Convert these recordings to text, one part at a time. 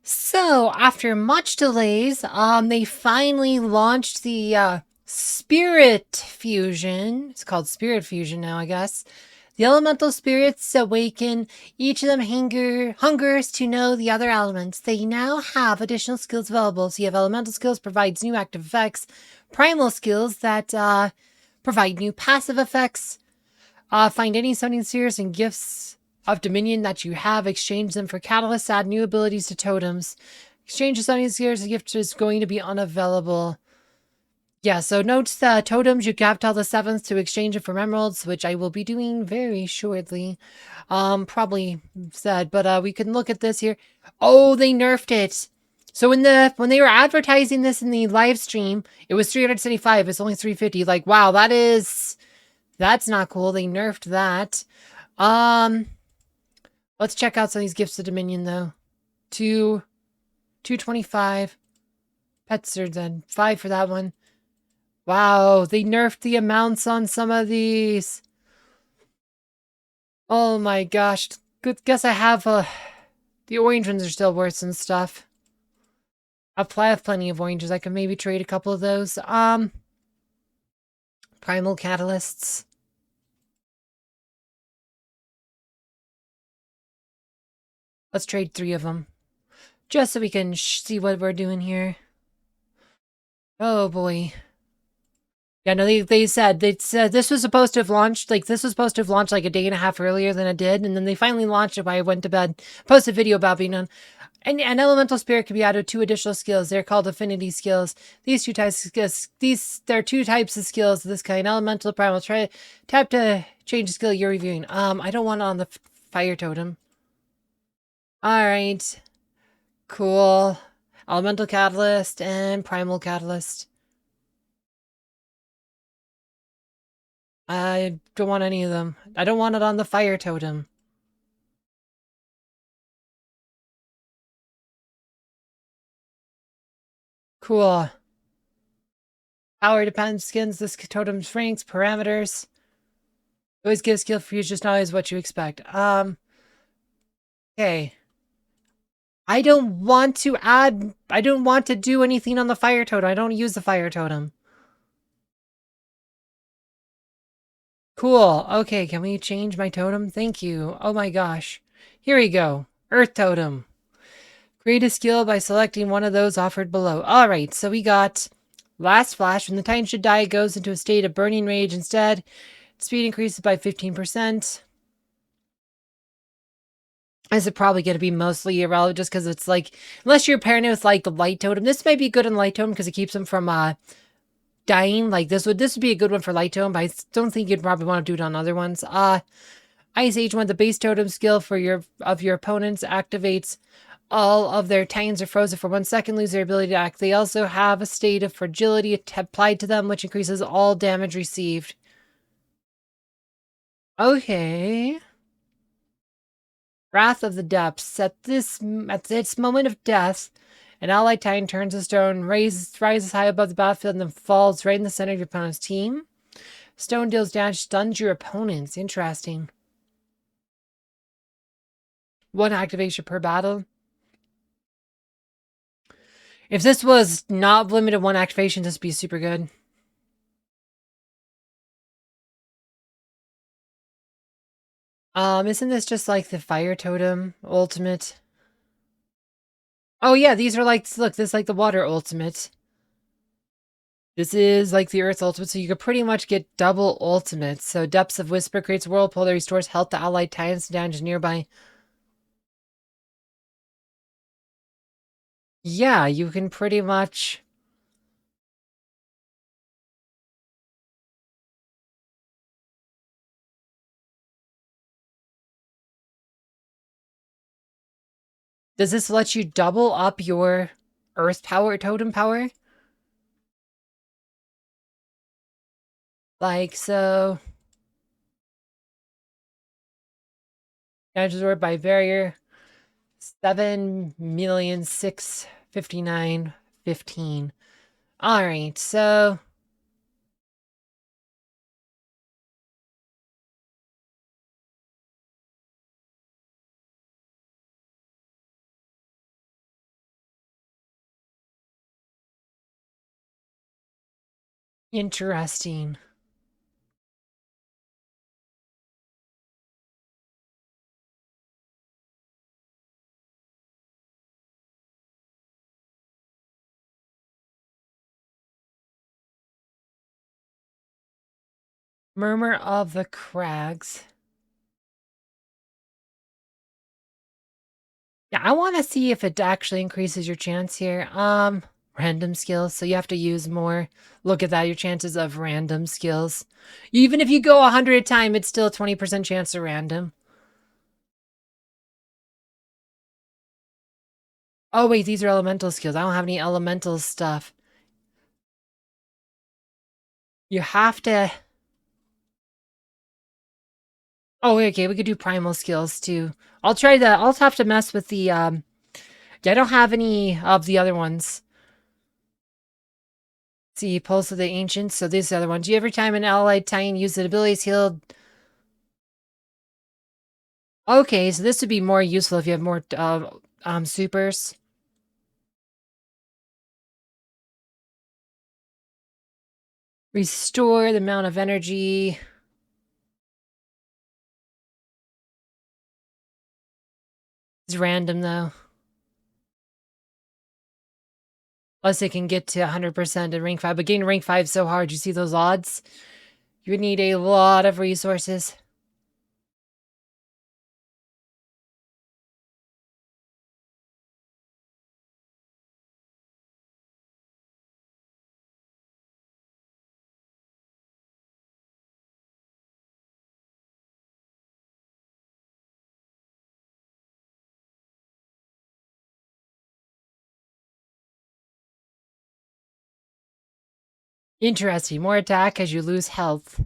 So, after much delays, they finally launched the Spirit Fusion. It's called Spirit Fusion now, I guess. The elemental spirits awaken. Each of them hungers to know the other elements. They now have additional skills available. So you have elemental skills, provides new active effects. Primal skills that provide new passive effects. Find any summoning spheres and gifts of dominion that you have. Exchange them for catalysts. Add new abilities to totems. Exchange the summoning spheres. The gift is going to be unavailable. Yeah, so note the totems. You have till the 7th to exchange it for emeralds, which I will be doing very shortly. Probably said, but we can look at this here. Oh, they nerfed it. So when they were advertising this in the live stream, it was 375. It's only 350. Like, wow, that's not cool. They nerfed that. Let's check out some of these gifts of Dominion though. 225. Pets are then 5 for that one. Wow, they nerfed the amounts on some of these. Oh my gosh. Good guess I have the orange ones are still worse and stuff. I have plenty of oranges. I can maybe trade a couple of those. Primal catalysts. Let's trade 3 of them. Just so we can see what we're doing here. Oh boy. Yeah, no, they said this was supposed to have launched like a day and a half earlier than it did, and then they finally launched it while I went to bed. Posted a video about being done. And an elemental spirit can be added 2 additional skills. They're called affinity skills. These 2 types of skills, there are 2 types of skills of this kind. Elemental, primal. Tap to change the skill you're reviewing. I don't want it on the fire totem. Alright. Cool. Elemental catalyst and primal catalyst. I don't want any of them. I don't want it on the fire totem. Cool. Power depends, skins, this totem's ranks, parameters. Always give skill fusion, just not always what you expect. Okay. I don't want to do anything on the fire totem. I don't use the fire totem. Cool. Okay, can we change my totem? Thank you. Oh my gosh. Here we go. Earth totem. Create a skill by selecting one of those offered below. Alright, so we got Last Flash. When the Titan should die, it goes into a state of burning rage instead. Speed increases by 15%. Is it probably going to be mostly irrelevant just because it's like, unless you're pairing it with like the light totem. This may be good in light totem because it keeps them from dying. Like this would be a good one for light totem, but I don't think you'd probably want to do it on other ones. Ice Age 1, the base totem skill for your opponents activates. All of their titans are frozen for 1 second, lose their ability to act. They also have a state of fragility applied to them, which increases all damage received. Okay. Wrath of the Depths. At its moment of death, an allied titan turns to stone, rises high above the battlefield, and then falls right in the center of your opponent's team. Stone deals damage, stuns your opponents. Interesting. 1 activation per battle. If this was not limited 1 activation, this would be super good. Isn't this just like the fire totem ultimate? Oh yeah, these are like, look, this is like the water ultimate. This is like the earth ultimate, so you could pretty much get double ultimates. So Depths of Whisper creates a whirlpool that restores health to allied titans and damages nearby. Yeah, you can pretty much... Does this let you double up your earth power, totem power? Like, so... Damage absorbed by barrier. 7,659,15. Alright, so... Interesting. Murmur of the Crags. Yeah, I want to see if it actually increases your chance here. Random skills. So you have to use more. Look at that, your chances of random skills. Even if you go 100 at a time, it's still a 20% chance of random. Oh wait, these are elemental skills. I don't have any elemental stuff. You have to... Oh, okay, we could do primal skills too. I'll try that. I'll have to mess with the, Yeah, I don't have any of the other ones. See, Pulse of the Ancients. So these are the other ones. Every time an allied Titan uses an ability is healed. Okay, so this would be more useful if you have more, supers. Restore the amount of energy. It's random though. Plus it can get to 100% in rank 5, but getting rank 5 is so hard. You see those odds? You would need a lot of resources. Interesting. More attack as you lose health.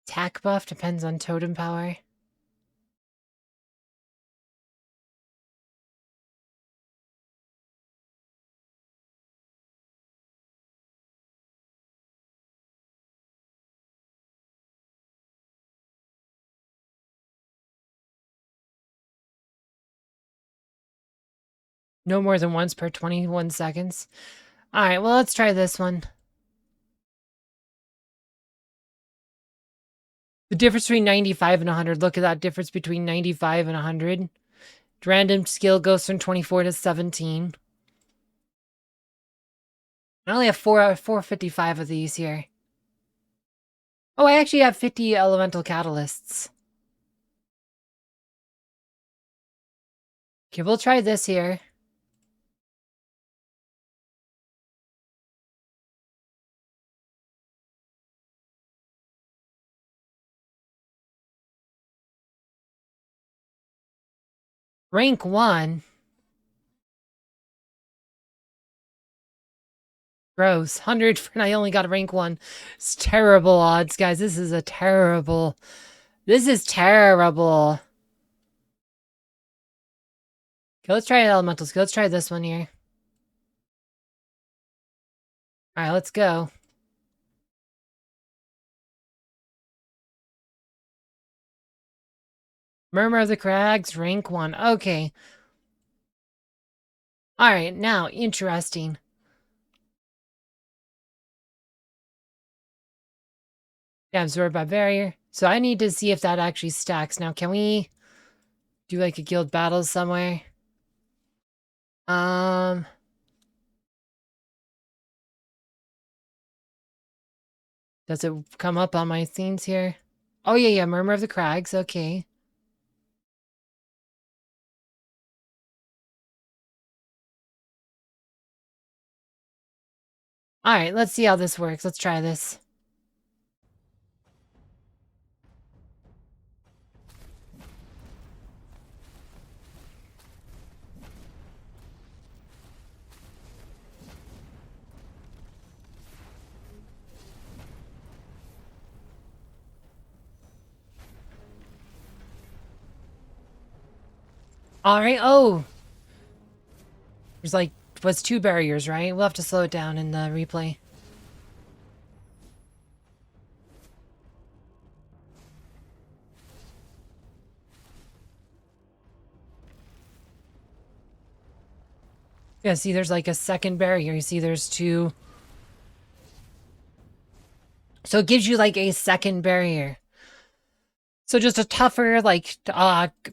Attack buff depends on totem power. No more than once per 21 seconds. Alright, well, let's try this one. The difference between 95 and 100. Look at that difference between 95 and 100. Random skill goes from 24 to 17. I only have 455 of these here. Oh, I actually have 50 elemental catalysts. Okay, we'll try this here. Rank 1. Gross. 100 and I only got a rank 1. It's terrible odds, guys. This is terrible. This is terrible. Okay, let's try elementals. Let's try this one here. Alright, let's go. Murmur of the Crags, rank 1. Okay. Alright, now, interesting. Yeah, absorbed by barrier. So I need to see if that actually stacks. Now, can we do like a guild battle somewhere? Does it come up on my scenes here? Oh, yeah, Murmur of the Crags. Okay. Alright, let's see how this works. Let's try this. Alright, oh! There's like was 2 barriers, right? We'll have to slow it down in the replay. Yeah, see, there's like a second barrier. You see, there's 2. So it gives you like a second barrier. So just a tougher, like,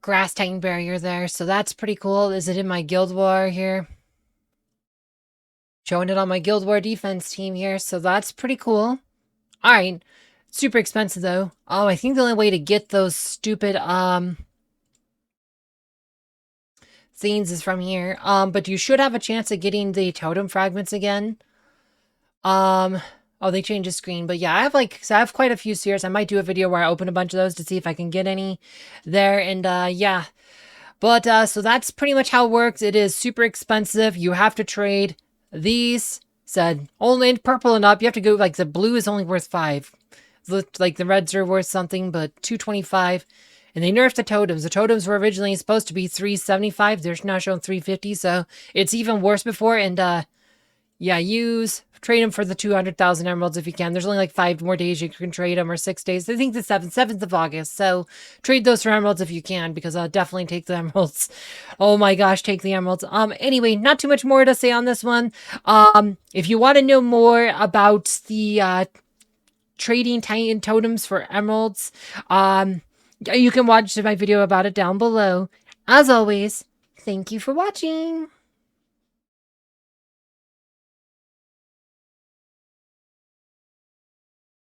grass titan barrier there. So that's pretty cool. Is it in my Guild War here? Showing it on my Guild War defense team here. So that's pretty cool. All right. Super expensive, though. Oh, I think the only way to get those stupid, scenes is from here. But you should have a chance of getting the totem fragments again. Oh, they changed the screen. But yeah, I have quite a few spheres. I might do a video where I open a bunch of those to see if I can get any there. And, yeah. But, so that's pretty much how it works. It is super expensive. You have to trade these. Said only in purple and up. You have to go, like, the blue is only worth 5. Like, the reds are worth something, but 225. And they nerfed the totems. The totems were originally supposed to be 375. They're now showing 350. So it's even worse before. And, yeah, trade them for the 200,000 emeralds if you can. There's only like 5 more days you can trade them, or 6 days. I think the 7th of August. So trade those for emeralds if you can, because I'll definitely take the emeralds. Oh my gosh, take the emeralds. Anyway, not too much more to say on this one. If you want to know more about the trading Titan totems for emeralds, you can watch my video about it down below. As always, thank you for watching.